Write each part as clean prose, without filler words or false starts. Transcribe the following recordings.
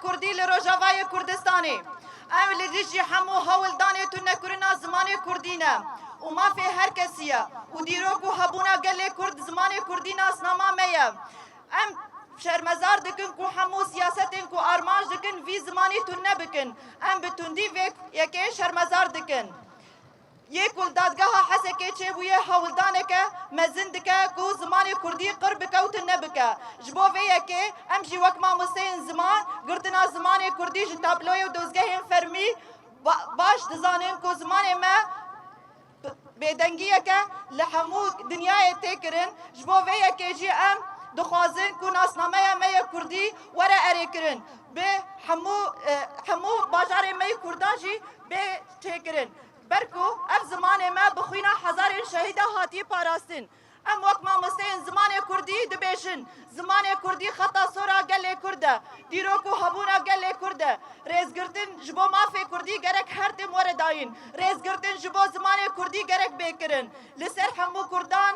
کردی لروجاوای کردستانی ام لجی همو هولدانه تو نکرنا زمان کردینه و ما فی هر کسیه و دیروکو هبونا گله کرد زمان کردی ناسنامه میه ام شرمزار دکن کو همو سیاستن کو آرمانج دکن وی زمانی تو نبکن ام بتوندی وک یکی شرمزار دکن یک ولدادگاه حسکه چه بویه هولدانه که مزند که کو زمان کردی قرب کوت نبکه جبو ویه که ام جی وک ما مسین زمان گردنا زمان کردی ج تابلوی و دوزگه فرمی باش دزانین کو زمان ما بدنگیه که لحمو دنیای تکرن جبو ویه که جی ام دخوازن کو ناسنامه می کردی وره اری کرن به همو باجار می کردان جی به تکرن برکو اف زمان ما بخوینا هزار شهیده هاتی پاراستن ام وقت ما مستین زمان کردی دبیشن زمان کردی خطا سورا گله کرده دیروکو هبونا گله کرده ریزگرتن جبو مافی کردی گرک هر تیم ورداین ریزگرتن جبو زمان کردی گرک بیکرن لسر همو کردان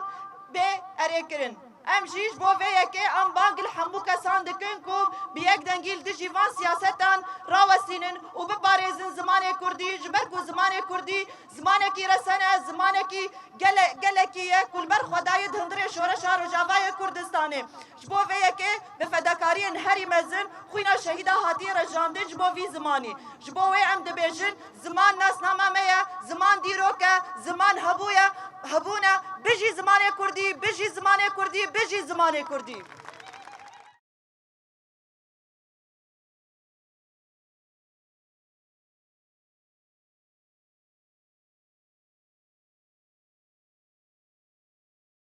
به اره کرن ام جیش بو ویه که ام بانگل همو کسان دکن کو بیک دنگیل دی جیوان سیاستان راوستینن و ببارزن زمان کردی جبر کو زمان کردی زمان کی رسنه زمان کی گله کیه کلبر خدای دندر شورشا روجاوای کردستانه جبو ویه که به فداکاری هری مزن خوینا شهیده هاتی رجانده جبو وی زمانی جبو وی ام دبیجن زمان ناس نامه زمان دیروکه زمان هبونا بجی زمان کردی بجی زمان کردی بجی زمان کردی